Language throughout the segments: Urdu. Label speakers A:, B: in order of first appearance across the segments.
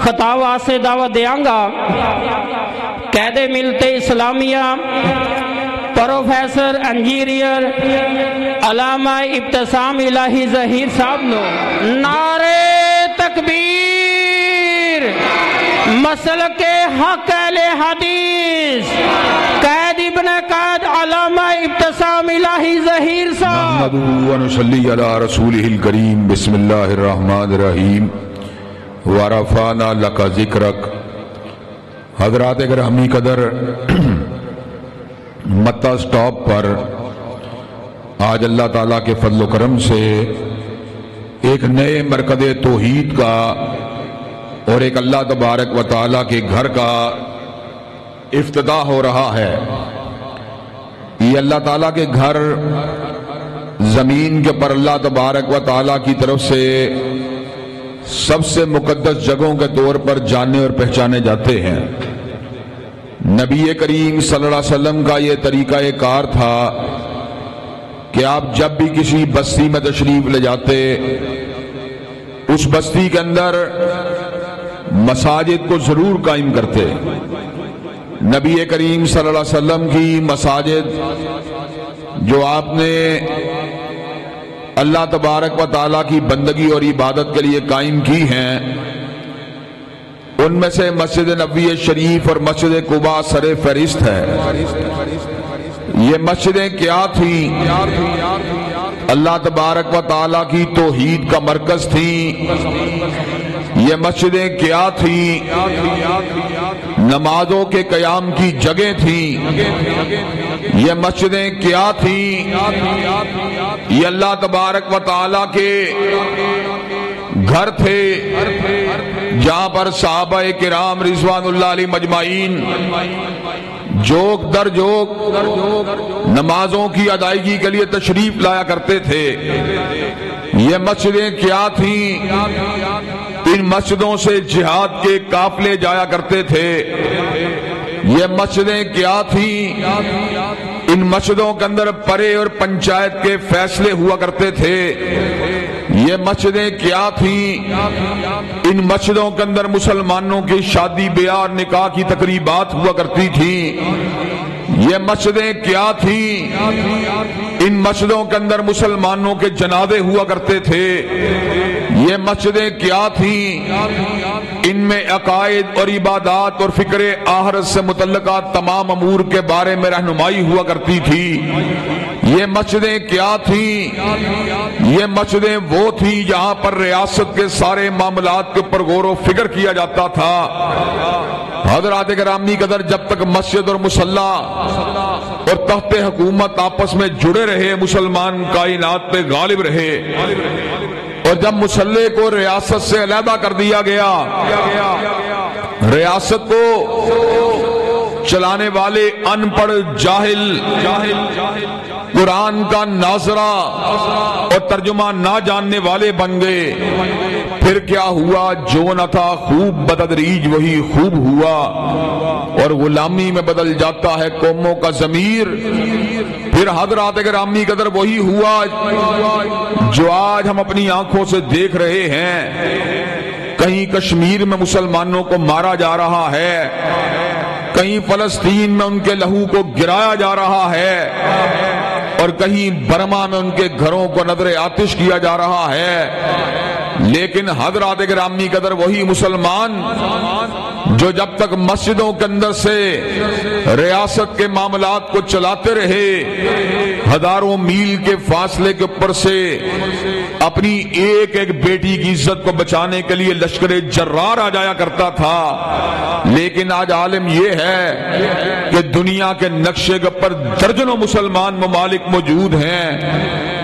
A: خطاوہ سے دعوت دیاں گا قید ملت اسلامیہ پروفیسر انجینئر علامہ ابتسام الہی ظہیر صاحب نو نعرے تکبیر مسلک حق اہل حدیث قید ابن قید علامہ ابتسام الہی ظہیر صاحب
B: نحمدہ ونصلی علی رسولہ الکریم بسم اللہ الرحمن الرحیم ورفعنا لک ذکرک حضرات گرامی قدر متہ سٹاپ پر آج اللہ تعالیٰ کے فضل و کرم سے ایک نئے مرکز توحید کا اور ایک اللہ تبارک و تعالیٰ کے گھر کا افتتاح ہو رہا ہے۔ یہ اللہ تعالیٰ کے گھر زمین کے پر اللہ تبارک و تعالیٰ کی طرف سے سب سے مقدس جگہوں کے طور پر جانے اور پہچانے جاتے ہیں۔ نبی کریم صلی اللہ علیہ وسلم کا یہ طریقہ کار تھا کہ آپ جب بھی کسی بستی میں تشریف لے جاتے اس بستی کے اندر مساجد کو ضرور قائم کرتے۔ نبی کریم صلی اللہ علیہ وسلم کی مساجد جو آپ نے اللہ تبارک و تعالیٰ کی بندگی اور عبادت کے لیے قائم کی ہیں، ان میں سے مسجد نبوی شریف اور مسجد قباء سر فہرست ہے۔ یہ مسجدیں کیا تھیں؟ اللہ تبارک و تعالیٰ کی توحید کا مرکز تھیں۔ یہ مسجدیں کیا تھیں؟ نمازوں کے قیام کی جگہ تھیں۔ یہ مسجدیں کیا تھیں؟ یہ اللہ تبارک و تعالیٰ کے گھر تھے جہاں پر صحابہ کرام رضوان اللہ علیہ مجمعین جوک در جوک نمازوں کی ادائیگی کے لیے تشریف لایا کرتے تھے۔ یہ مسجدیں کیا تھیں؟ ان مسجدوں سے جہاد کے قافلے جایا کرتے تھے۔ یہ مسجدیں کیا تھیں؟ ان مسجدوں کے اندر پرے اور پنچایت کے فیصلے ہوا کرتے تھے۔ یہ مسجدیں کیا تھیں؟ ان مسجدوں کے اندر مسلمانوں کی شادی بیاہ اور نکاح کی تقریبات ہوا کرتی تھیں۔ یہ مسجدیں کیا تھیں؟ ان مسجدوں کے اندر مسلمانوں کے جنازے ہوا کرتے تھے۔ یہ مسجدیں کیا تھیں؟ ان میں عقائد اور عبادات اور فکر آخرت سے متعلقہ تمام امور کے بارے میں رہنمائی ہوا کرتی تھی۔ یہ مسجدیں کیا تھیں؟ یہ مسجدیں وہ تھیں جہاں پر ریاست کے سارے معاملات کے اوپر غور و فکر کیا جاتا تھا۔ حضرات گرامی قدر جب تک مسجد اور مصلی اور تحت حکومت آپس میں جڑے رہے مسلمان کائنات پہ غالب رہے، اور جب مصلی کو ریاست سے علیحدہ کر دیا گیا، ریاست کو چلانے والے ان پڑھ جاہل قرآن کا ناظرہ اور ترجمہ نہ جاننے والے بن گئے، پھر کیا ہوا؟ جو نہ تھا خوب بتدریج وہی خوب ہوا، اور غلامی میں بدل جاتا ہے قوموں کا ضمیر۔ پھر حضرات گرامی قدر وہی ہوا جو آج ہم اپنی آنکھوں سے دیکھ رہے ہیں۔ کہیں کشمیر میں مسلمانوں کو مارا جا رہا ہے، کہیں فلسطین میں ان کے لہو کو گرایا جا رہا ہے، اور کہیں برما میں ان کے گھروں کو نظر آتش کیا جا رہا ہے۔ لیکن حضرات گرامی قدر وہی مسلمان جو جب تک مسجدوں کے اندر سے ریاست کے معاملات کو چلاتے رہے، ہزاروں میل کے فاصلے کے اوپر سے اپنی ایک ایک بیٹی کی عزت کو بچانے کے لیے لشکر جرار آ جایا کرتا تھا۔ لیکن آج عالم یہ ہے کہ دنیا کے نقشے کے اوپر درجنوں مسلمان ممالک موجود ہیں،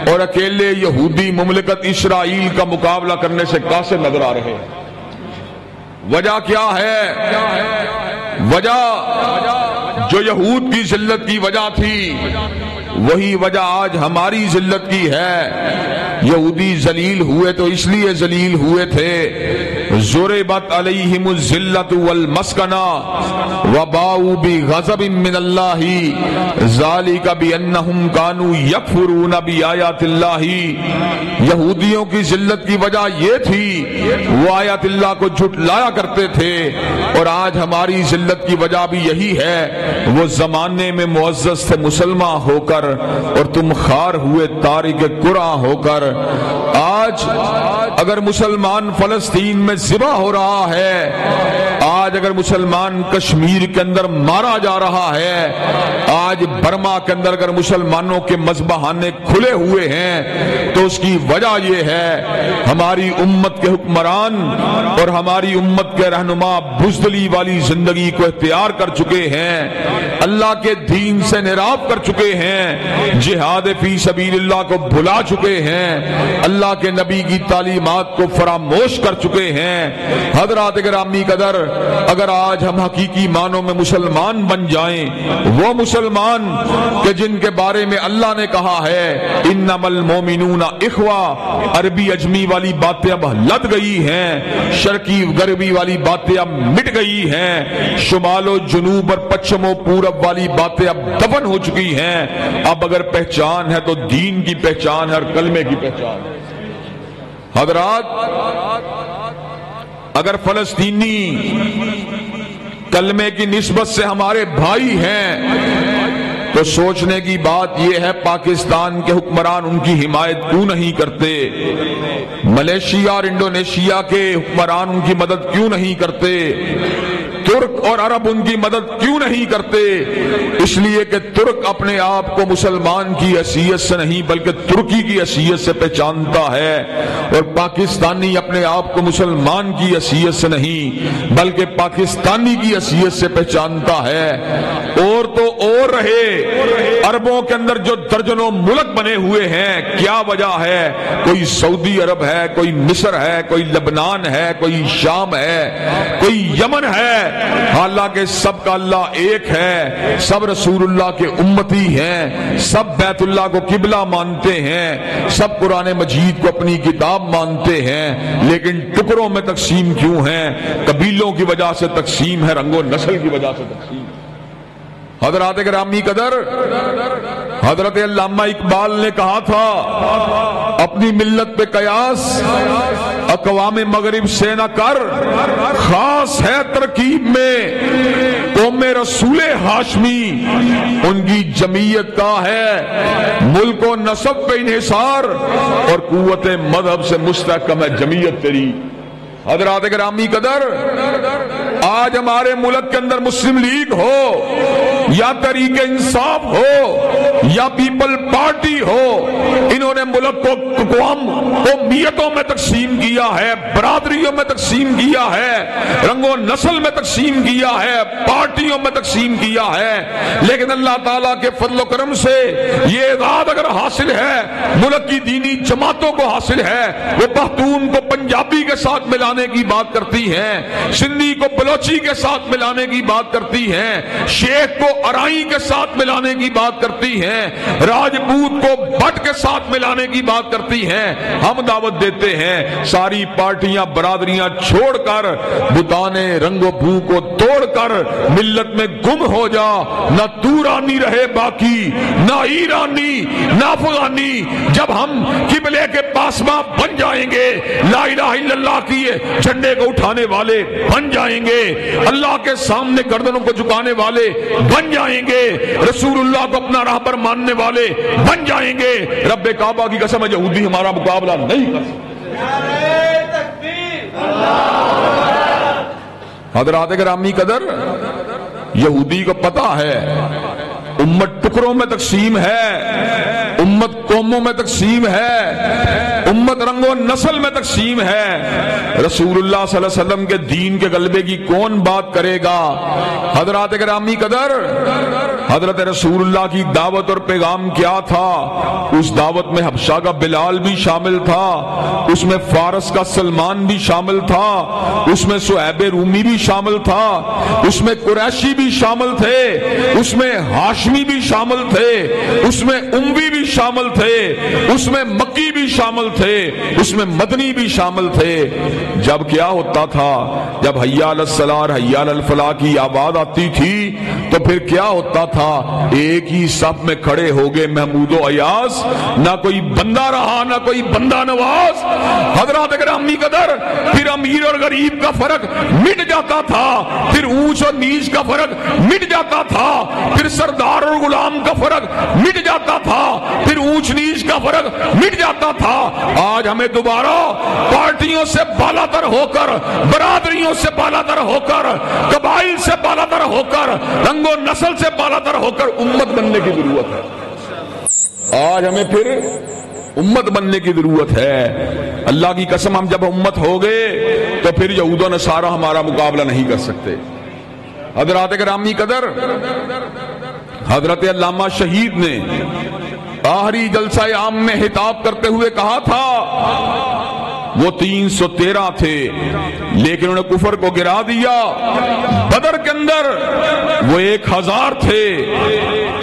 B: اور اکیلے یہودی مملکت اسرائیل کا مقابلہ کرنے سے قاصر نظر آ رہے ہیں۔ وجہ کیا ہے؟ وجہ جو یہود کی ذلت کی وجہ تھی وہی وجہ آج ہماری ذلت کی ہے۔ یہودی ذلیل ہوئے تو اس لیے ذلیل ہوئے تھے، ضربت علیہم الذلۃ والمسکنہ وباؤوا بغضب من اللہ ذلک بانہم کانوا یکفرون بآیات اللہ. یہودیوں کی ذلت کی وجہ یہ تھی وہ آیات اللہ کو جھٹلایا کرتے تھے، اور آج ہماری ذلت کی وجہ بھی یہی ہے، وہ زمانے میں معزز تھے مسلمان ہو کر اور تم خار ہوئے تارک قرآن ہو کر. آج اگر مسلمان فلسطین میں ذبح ہو رہا ہے، آج اگر مسلمان کشمیر کے اندر مارا جا رہا ہے، آج برما کے اندر اگر مسلمانوں کے مذبحانے کھلے ہوئے ہیں، تو اس کی وجہ یہ ہے ہماری امت کے حکمران اور ہماری امت کے رہنما بزدلی والی زندگی کو اختیار کر چکے ہیں، اللہ کے دین سے انحراف کر چکے ہیں، جہاد فی سبیل اللہ کو بھلا چکے ہیں، اللہ کے نبی کی تعلیمات کو فراموش کر چکے ہیں. حضرات گرامی قدر، اگر آج ہم حقیقی معنوں میں مسلمان بن جائیں، وہ مسلمان کہ جن کے بارے میں اللہ نے کہا ہے انما المومنون اخوہ، عربی اجمی والی باتیں اب لد گئی ہیں، شرقی غربی والی باتیں اب مٹ گئی ہیں، شمال و جنوب اور پچھم و پورب والی باتیں اب دفن ہو چکی ہیں. اب اگر پہچان ہے تو دین کی پہچان ہے اور کلمے کی پہچان ہے. حضرات، اگر فلسطینی کلمے کی نسبت سے ہمارے بھائی ہیں تو سوچنے کی بات یہ ہے پاکستان کے حکمران ان کی حمایت کیوں نہیں کرتے؟ ملیشیا اور انڈونیشیا کے حکمران ان کی مدد کیوں نہیں کرتے؟ ترک اور عرب ان کی مدد کیوں نہیں کرتے؟ اس لیے کہ ترک اپنے آپ کو مسلمان کی حیثیت سے نہیں بلکہ ترکی کی حیثیت سے پہچانتا ہے، اور پاکستانی اپنے آپ کو مسلمان کی حیثیت سے نہیں بلکہ پاکستانی کی حیثیت سے پہچانتا ہے. اور تو اور رہے، عربوں کے اندر جو درجنوں ملک بنے ہوئے ہیں، کیا وجہ ہے؟ کوئی سعودی عرب ہے، کوئی مصر ہے، کوئی لبنان ہے، کوئی شام ہے، کوئی یمن ہے، حالانکہ سب کا اللہ ایک ہے، سب رسول اللہ کے امتی ہیں، سب بیت اللہ کو قبلہ مانتے ہیں، سب قرآن مجید کو اپنی کتاب مانتے ہیں، لیکن ٹکڑوں میں تقسیم کیوں ہیں؟ قبیلوں کی وجہ سے تقسیم ہے، رنگ و نسل کی وجہ سے تقسیم. حضرات گرامی قدر، حضرت علامہ اقبال نے کہا تھا اپنی ملت پہ قیاس اقوام مغرب سے نہ کر، خاص ہے ترکیب میں قوم رسول ہاشمی، ان کی جمعیت کا ہے ملک و نسب پہ انحصار اور قوت مذہب سے مستحکم ہے جمعیت تیری. حضرات گرامی قدر، آج ہمارے ملک کے اندر مسلم لیگ ہو یا تحریک انصاف ہو یا پیپل پارٹی ہو، انہوں نے ملک کو قومیتوں میں تقسیم کیا ہے، برادریوں میں تقسیم کیا ہے، رنگ و نسل میں تقسیم کیا ہے، پارٹیوں میں تقسیم کیا ہے. لیکن اللہ تعالیٰ کے فضل و کرم سے یہ اعداد اگر حاصل ہے، ملک کی دینی جماعتوں کو حاصل ہے، وہ پختون کو پنجابی کے ساتھ ملانے کی بات کرتی ہیں، سندھی کو بلوچی کے ساتھ ملانے کی بات کرتی ہیں، شیخ کو ارائی کے ساتھ ملانے کی بات کرتی ہیں، راجپوت کو بٹ کے ساتھ ملانے کی بات کرتی ہیں. ہم دعوت دیتے ہیں ساری پارٹیاں برادریاں چھوڑ کر بتانے رنگ و بھو کو توڑ کر ملت میں گم ہو جا. نہ تورانی رہے باقی، نہ ایرانی، نہ افغانی. جب ہم قبلے کے پاسباں بن جائیں گے، لا الہ الا اللہ کی جھنڈے کو اٹھانے والے بن جائیں گے، اللہ کے سامنے گردنوں کو جھکانے والے بن جائیں گے، رسول اللہ کو اپنا راہبر ماننے والے بن جائیں گے، رب کعبہ کی قسم ہے یہودی ہمارا مقابلہ نہیں کر سکتے. حضرات گرامی قدر، یہودی کو پتا ہے امت ٹکڑوں میں تقسیم ہے، امت قوموں میں تقسیم ہے، امت رنگ و نسل میں تقسیم ہے. رسول اللہ صلی اللہ علیہ وسلم کے دین کے غلبے کی کون بات کرے گا؟ حضرات گرامی قدر، حضرت رسول اللہ کی دعوت اور پیغام کیا تھا؟ اس دعوت میں حبشہ کا بلال بھی شامل تھا، اس میں فارس کا سلمان بھی شامل تھا، اس میں صہیب رومی بھی شامل تھا، اس میں قریشی بھی شامل تھے، اس میں ہاشمی بھی شامل تھے، اس میں اموی بھی شامل تھے، اس میں مکی بھی شامل تھے، اس میں مدنی بھی شامل تھے. جب کیا ہوتا تھا, جب حی علی الصلاۃ حی علی الفلاح کی آواز آتی تھی تو پھر کیا ہوتا تھا, ایک ہی صف میں کھڑے ہو گئے محمود و ایاز, نہ کوئی بندہ رہا نہ کوئی بندہ نواز. حضرات گرامی قدر, پھر امیر اور غریب کا فرق مٹ جاتا تھا, پھر اونچ اور نیچ کا فرق مٹ جاتا تھا, پھر سردار اور غلام کا فرق مٹ جاتا تھا, پھر اونچ نیچ کا فرق مٹ جاتا تھا. آج ہمیں دوبارہ پارٹیوں سے بالا تر ہو کر, برادریوں سے بالا تر ہو کر, قبائل سے بالا تر ہو کر, رنگ و نسل سے بالا تر ہو کر امت بننے کی ضرورت ہے. آج ہمیں پھر امت بننے کی ضرورت ہے. اللہ کی قسم, ہم جب امت ہو گئے تو پھر یہود و نصارہ ہمارا مقابلہ نہیں کر سکتے. حضرات گرامی قدر, حضرت علامہ شہید نے آخری جلسہ عام میں خطاب کرتے ہوئے کہا تھا, وہ 313 تھے لیکن انہوں نے کفر کو گرا دیا. بدر کے اندر وہ 1000 تھے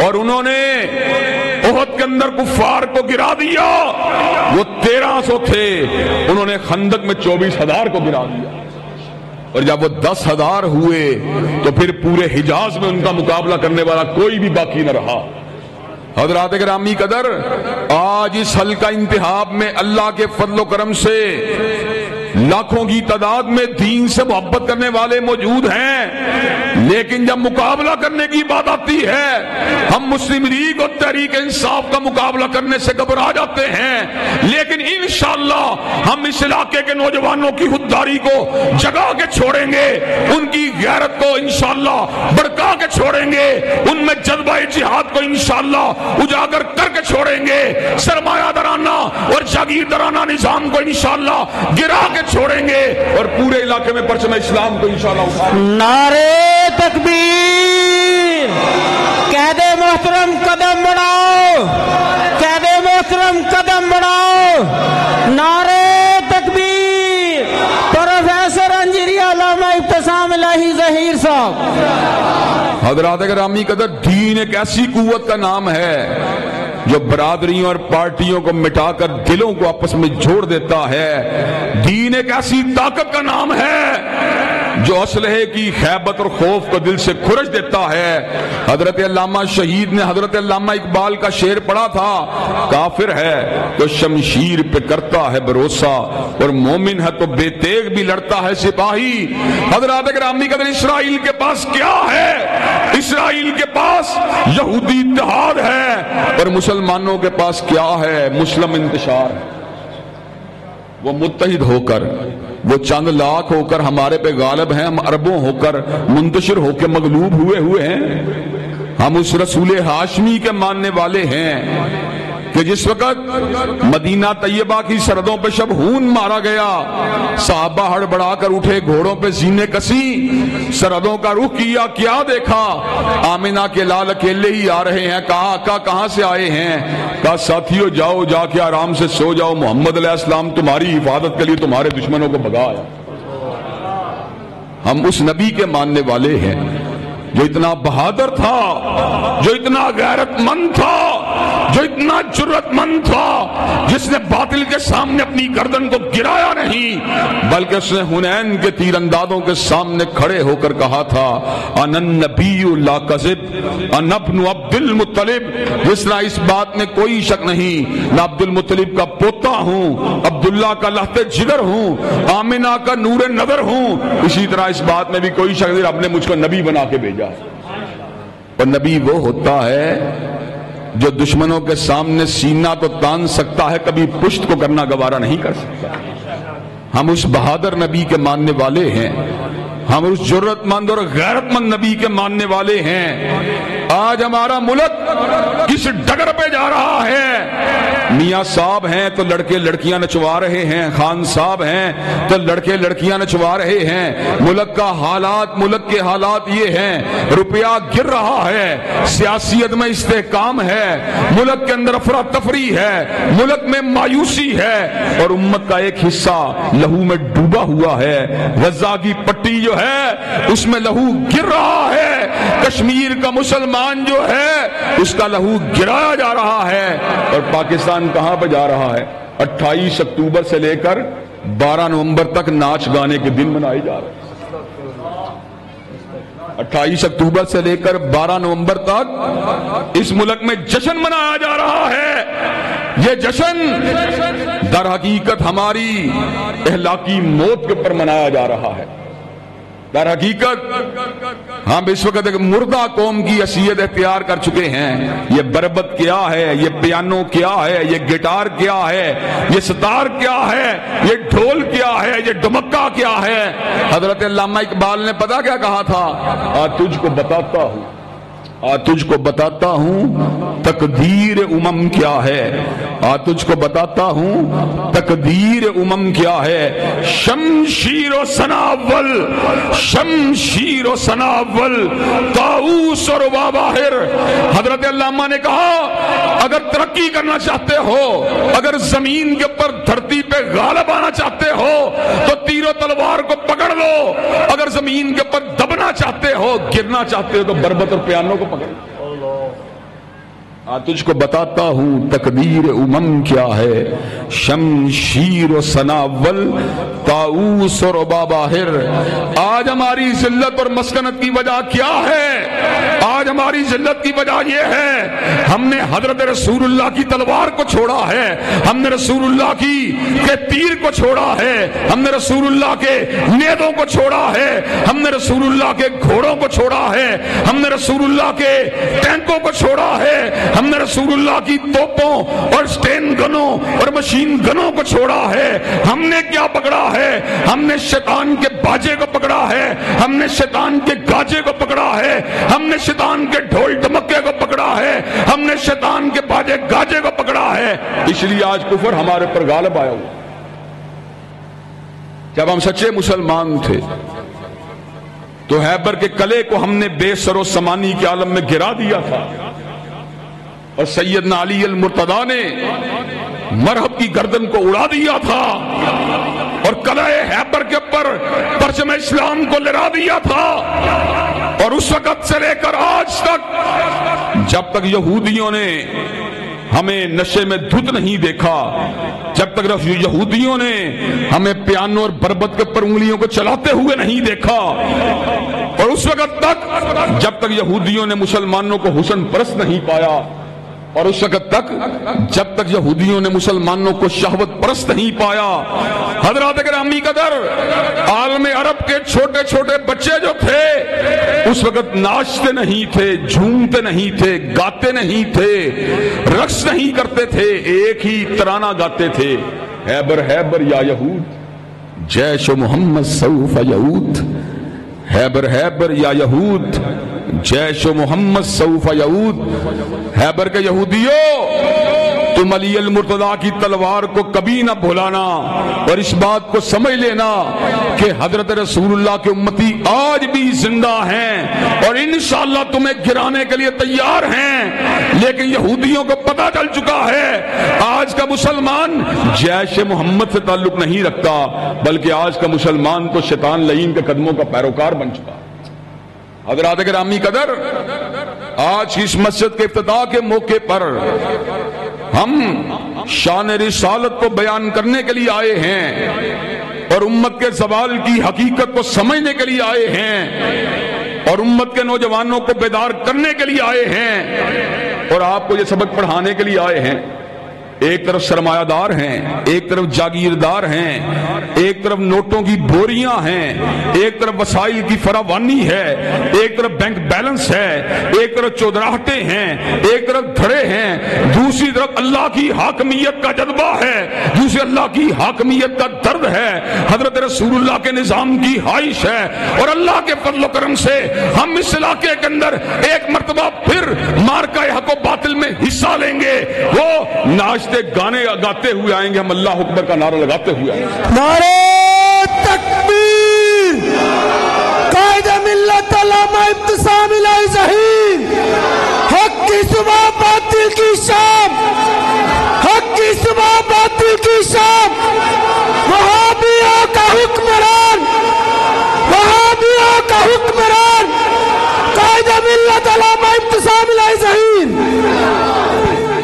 B: اور انہوں نے احد کے اندر کفار کو گرا دیا. وہ 1300 تھے, انہوں نے خندق میں 24,000 کو گرا دیا. اور جب وہ 10,000 ہوئے تو پھر پورے حجاز میں ان کا مقابلہ کرنے والا کوئی بھی باقی نہ رہا. حضرات گرامی قدر, آج اس حلقہ انتخاب میں اللہ کے فضل و کرم سے لاکھوں کی تعداد میں دین سے محبت کرنے والے موجود ہیں, لیکن جب مقابلہ کرنے کی بات آتی ہے ہم مسلم لیگ اور تحریک انصاف کا مقابلہ کرنے سے گھبرا جاتے ہیں. لیکن انشاءاللہ ہم اس علاقے کے نوجوانوں کی خودداری کو جگا کے چھوڑیں گے, ان کی غیرت کو انشاءاللہ بڑکا کے چھوڑیں گے, ان میں جذبہ جہاد کو انشاءاللہ اجاگر کر کے چھوڑیں گے, سرمایہ دارانہ اور جاگیردارانہ نظام کو انشاءاللہ گرا کے چھوڑیں گے اور پورے علاقے میں پرچم اسلام کو انشاءاللہ اٹھائیں گے.
A: نعرے تکبیر, قید محترم قدم بڑھاؤ, قید محترم قدم بڑھاؤ, نعرے تکبیر. پروفیسر انجینئر علامہ ابتسام الہی ظہیر صاحب.
B: حضرات گرامی قدر, دین ایک ایسی قوت کا نام ہے جو برادریوں اور پارٹیوں کو مٹا کر دلوں کو آپس میں جوڑ دیتا ہے. دین ایک ایسی طاقت کا نام ہے جو اسلحے کی خیبت اور خوف کو دل سے کھرچ دیتا ہے. حضرت علامہ شہید نے حضرت علامہ اقبال کا شعر پڑھا تھا, کافر ہے تو شمشیر پہ کرتا ہے بھروسہ اور مومن ہے تو بے تیغ بھی لڑتا ہے سپاہی. حضرات گرامی قدر, اسرائیل کے پاس کیا ہے؟ اسرائیل کے پاس یہودی اتحاد ہے اور مسلمانوں کے پاس کیا ہے؟ مسلم انتشار. وہ متحد ہو کر, وہ چند لاکھ ہو کر ہمارے پہ غالب ہیں, ہم اربوں ہو کر منتشر ہو کے مغلوب ہوئے ہیں. ہم اس رسول ہاشمی کے ماننے والے ہیں کہ جس وقت مدینہ طیبہ کی سرحدوں پہ شبہون مارا گیا, صحابہ ہڑبڑا کر اٹھے, گھوڑوں پہ زینے کسی, سرحدوں کا رخ کیا, کیا دیکھا؟ آمنہ کے لال اکیلے ہی آ رہے ہیں. کہا آقا کہاں سے آئے ہیں؟ کہا ساتھیو جاؤ, جا کے آرام سے سو جاؤ, محمد علیہ السلام تمہاری حفاظت کے لیے تمہارے دشمنوں کو بھگایا. ہم اس نبی کے ماننے والے ہیں جو اتنا بہادر تھا, جو اتنا غیرت مند تھا, جو اتنا جرأت مند تھا, جس نے باطل کے سامنے اپنی گردن کو گرایا نہیں بلکہ اس نے حنین کے تیر اندازوں کے سامنے کھڑے ہو کر کہا تھا, انا النبی لا کذب انا ابن عبد المطلب. جس طرح اس بات میں کوئی شک نہیں, میں عبد المطلب کا پوتا ہوں, عبداللہ کا لہتے جگر ہوں, آمنہ کا نور نظر ہوں, اسی طرح اس بات میں بھی کوئی شک نہیں, رب نے مجھ کو نبی بنا کے بھیجا. اور نبی وہ ہوتا ہے جو دشمنوں کے سامنے سینہ تو تان سکتا ہے, کبھی پشت کو کرنا گوارا نہیں کر سکتا. ہم اس بہادر نبی کے ماننے والے ہیں, ہم اس جرأت مند اور غیرت مند نبی کے ماننے والے ہیں. آج ہمارا ملک کس ڈگر پہ جا رہا ہے؟ میاں صاحب ہیں تو لڑکے لڑکیاں نچوا رہے ہیں, خان صاحب ہیں تو لڑکے لڑکیاں نچوا رہے ہیں. ملک کا حالات, ملک کے حالات یہ ہیں, روپیہ گر رہا ہے, سیاسی عدم استحکام ہے, ملک کے اندر افراتفری ہے, ملک میں مایوسی ہے اور امت کا ایک حصہ لہو میں ڈوبا ہوا ہے. غزہ کی پٹی جو ہے اس میں لہو گر رہا ہے, کشمیر کا مسلمان جو ہے اس کا لہو گرایا جا رہا ہے, اور پاکستان کہاں پہ جا رہا ہے؟ 28 اکتوبر سے لے کر 12 نومبر تک ناچ گانے کے دن منائے جا رہے ہیں۔ 28 اکتوبر سے لے کر 12 نومبر تک اس ملک میں جشن منایا جا رہا ہے۔ یہ جشن در حقیقت ہماری اہلاکی موت کے اوپر منایا جا رہا ہے۔ در حقیقت ہم اس وقت ایک مردہ قوم کی حیثیت اختیار کر چکے ہیں۔ یہ بربت کیا ہے، یہ پیانو کیا ہے، یہ گٹار کیا ہے، یہ ستار کیا ہے، یہ ڈھول کیا ہے، یہ ڈمکا کیا ہے۔ حضرت علامہ اقبال نے پتہ کیا کہا تھا؟ آج تجھ کو بتاتا ہوں، آج تجھ کو بتاتا ہوں تقدیر امم کیا ہے، آج تجھ کو بتاتا ہوں تقدیر امم کیا ہے۔ شمشیر و سناول، شمشیر و سناول، طاؤوس اور واباہر۔ حضرت علامہ نے کہا اگر ترقی کرنا چاہتے ہو، اگر زمین کے اوپر دھرتی پہ غالب آنا چاہتے ہو تو تیر و تلوار کو پکڑ لو، اگر زمین کے اوپر دبنا چاہتے ہو، گرنا چاہتے ہو تو بربت اور پیانو کو پکڑ لو۔ تجھ کو بتاتا ہوں تقدیر امم کیا ہے، شمشیر و سناول، طاؤوس اور باباہر۔ آج ہماری ذلت اور مسکنت کی وجہ کیا ہے؟ آج ہماری ذلت کی وجہ یہ ہے ہم نے حضرت رسول اللہ کی تلوار کو چھوڑا ہے، ہم نے رسول اللہ کے تیر کو چھوڑا ہے، ہم نے رسول اللہ کے نیزوں کو چھوڑا ہے، ہم نے رسول اللہ کے گھوڑوں کو چھوڑا ہے، ہم نے رسول اللہ کے ٹینکوں کو چھوڑا ہے، ہم نے رسول اللہ کی توپوں اور سٹین گنوں اور مشین گنوں کو چھوڑا ہے۔ ہم نے کیا پکڑا ہے؟ ہم نے شیطان کے باجے کو پکڑا ہے، ہم نے شیطان کے گاجے کو پکڑا ہے، ہم نے شیطان کے ڈھول ڈمکے کو پکڑا ہے، ہم نے شیطان کے باجے گاجے کو پکڑا ہے۔ اس لیے آج کفر ہمارے پر غالب آیا ہوا۔ جب ہم سچے مسلمان تھے تو ہیبر کے قلعے کو ہم نے بے سر و سامانی کے عالم میں گرا دیا تھا، اور سیدنا علی المرتضیٰ نے مرہب کی گردن کو اڑا دیا تھا، اور قلعہ ہیبر کے اوپر پرچم اسلام کو لہرا دیا تھا۔ اور اس وقت سے لے کر آج تک جب تک یہودیوں نے ہمیں نشے میں دھت نہیں دیکھا، جب تک یہودیوں نے ہمیں پیانو اور بربت کے اوپر انگلیوں کو چلاتے ہوئے نہیں دیکھا، اور اس وقت تک جب تک یہودیوں نے مسلمانوں کو حسن پرست نہیں پایا، اور اس وقت تک جب تک یہودیوں نے مسلمانوں کو شہوت پرست نہیں پایا۔ حضرات گرامی قدر، عالم عرب کے چھوٹے چھوٹے بچے جو تھے اس وقت ناچتے نہیں تھے، جھومتے نہیں تھے، گاتے نہیں تھے، رقص نہیں کرتے تھے، ایک ہی ترانہ گاتے تھے، ہیبر ہیبر یا یہود جیش محمد سوف یعود، ہیبر ہیبر یا یہود جیش محمد سوف یعود۔ ہیبر کے یہودیوں، تم علی المرتضیٰ کی تلوار کو کبھی نہ بھولانا، اور اس بات کو سمجھ لینا کہ حضرت رسول اللہ کے امتی آج بھی زندہ ہیں اور انشاءاللہ تمہیں گرانے کے لیے تیار ہیں۔ لیکن یہودیوں کو پتہ چل چکا ہے آج کا مسلمان جیش محمد سے تعلق نہیں رکھتا، بلکہ آج کا مسلمان تو شیطان لعین کے قدموں کا پیروکار بن چکا۔ حضرات گرامی قدر، آج اس مسجد کے افتتاح کے موقع پر ہم شان رسالت کو بیان کرنے کے لیے آئے ہیں، اور امت کے زوال کی حقیقت کو سمجھنے کے لیے آئے ہیں، اور امت کے نوجوانوں کو بیدار کرنے کے لیے آئے ہیں، اور آپ کو یہ سبق پڑھانے کے لیے آئے ہیں۔ ایک طرف سرمایہ دار ہیں، ایک طرف جاگیردار ہیں، ایک طرف نوٹوں کی بوریاں ہیں، ایک طرف وسائل کی فراوانی ہے، ایک طرف بینک بیلنس ہے، ایک طرف چودراہٹیں ہیں، ایک طرف دھڑے ہیں، دوسری طرف اللہ کی حاکمیت کا جذبہ ہے، دوسری اللہ کی حاکمیت کا درد ہے، حضرت رسول اللہ کے نظام کی خواہش ہے، اور اللہ کے فضل و کرم سے ہم اس علاقے کے اندر ایک مرتبہ پھر مارکہ حق و باطل میں حصہ لیں گے۔ وہ ناچتے گانے گاتے ہوئے آئیں گے، ہم اللہ اکبر کا نعرہ لگاتے ہوئے آئیں گے۔
C: نعرہ تکبیر! قائد ملت علامہ ابتسام الہی ظہیر، حق کی صبح باطل کی شام، حق کی صبح باطل کی شام، وہابیوں کا حکمران، وہابیوں کا حکمران قائد ملت علامہ ابتسام الہی ظہیر۔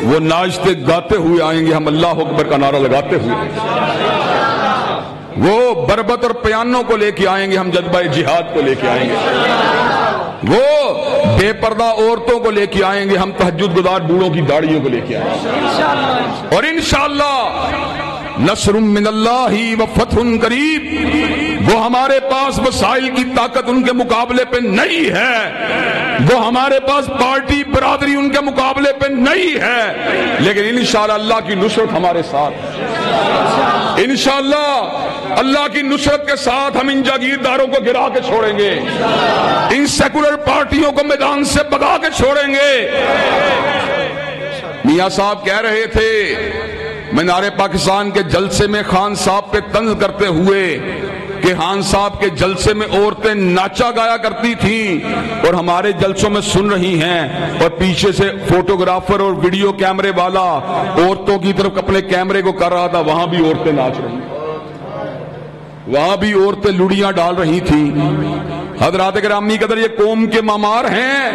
B: وہ ناشتے گاتے ہوئے آئیں گے، ہم اللہ اکبر کا نعرہ لگاتے ہوئے۔ وہ بربت اور پیانوں کو لے کے آئیں گے، ہم جذبہ جہاد کو لے کے آئیں گے۔ وہ بے پردہ عورتوں کو لے کے آئیں گے، ہم تہجد گزار بوڑھوں کی داڑھیوں کو لے کے آئیں گے۔ اور انشاءاللہ نصر من اللہ و فتح قریب، وہ ہمارے پاس وسائل کی طاقت ان کے مقابلے پہ نہیں ہے، وہ ہمارے پاس پارٹی برادری ان کے مقابلے پہ نہیں ہے، لیکن انشاءاللہ اللہ کی نصرت ہمارے ساتھ۔ انشاءاللہ اللہ کی نصرت کے ساتھ ہم ان جاگیرداروں کو گرا کے چھوڑیں گے، ان سیکولر پارٹیوں کو میدان سے بگا کے چھوڑیں گے۔ میاں صاحب کہہ رہے تھے مینار پاکستان کے جلسے میں خان صاحب پہ طنز کرتے ہوئے کہ خان صاحب کے جلسے میں عورتیں ناچا گایا کرتی تھیں اور ہمارے جلسوں میں سن رہی ہیں، اور پیچھے سے فوٹوگرافر اور ویڈیو کیمرے والا عورتوں کی طرف اپنے کیمرے کو کر رہا تھا، وہاں بھی عورتیں ناچ رہی ہیں، وہاں بھی عورتیں لڑیاں ڈال رہی تھیں۔ حضرات گرامی قدر، یہ قوم کے معمار ہیں،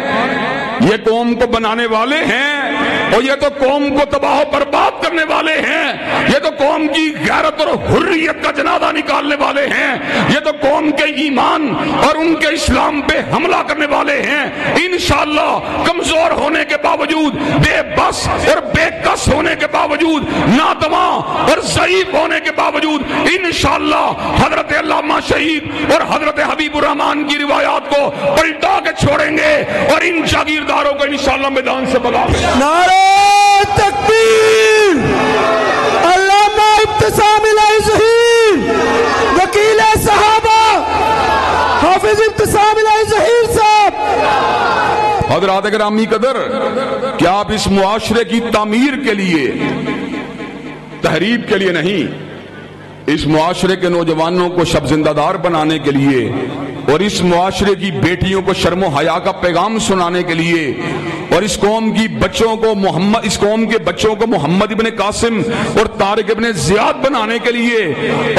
B: یہ قوم کو بنانے والے ہیں، اور یہ تو قوم کو تباہ و برباد کرنے والے ہیں، یہ تو قوم کی غیرت اور حریت کا جنازہ نکالنے والے ہیں، یہ تو قوم کے ایمان اور ان کے اسلام پہ حملہ کرنے والے ہیں۔ انشاءاللہ کمزور ہونے کے باوجود، بے بس اور بے کس ہونے کے باوجود، ناتواں اور ضعیف ہونے کے باوجود انشاءاللہ حضرت علامہ شہید اور حضرت حبیب الرحمن کی روایات کو پلٹا کے چھوڑیں گے اور ان جاگیرداروں کو انشاءاللہ میدان سے بگاؤں گے۔
C: نعرہ تکبیر! علامہ ابتسام الہی ظہیر، وکیل صحابہ حافظ ابتسام الہی ظہیر صاحب۔
B: حضرات گرامی قدر، کیا آپ اس معاشرے کی تعمیر کے لیے، تحریب کے لیے نہیں، اس معاشرے کے نوجوانوں کو شب زندہ دار بنانے کے لیے اور اس معاشرے کی بیٹیوں کو شرم و حیا کا پیغام سنانے کے لیے اور اس قوم کی بچوں کو اس قوم کے بچوں کو محمد ابن قاسم اور طارق ابن زیاد بنانے کے لیے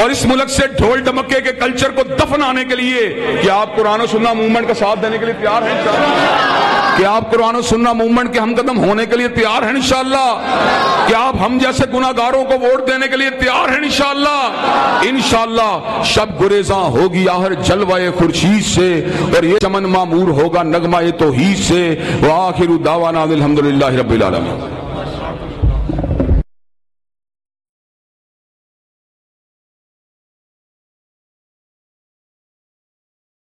B: اور اس ملک سے ڈھول ڈمکے کے کلچر کو دفنانے کے لیے، کیا آپ قرآن و سنہ موومنٹ کا ساتھ دینے کے لیے تیار ہیں انشاءاللہ؟ کیا آپ قرآن و سنہ موومنٹ کے ہم قدم ہونے کے لیے تیار ہیں انشاءاللہ؟ کیا آپ ہم جیسے گناہگاروں کو ووٹ دینے کے لیے تیار ہیں انشاءاللہ؟ انشاءاللہ شب گریزاں ہوگی آہر جلوہ خورشید سے، اور یہ چمن معمور ہوگا نغمہ توحید سے۔ وآخر دعوانا الحمدللہ رب العالمین۔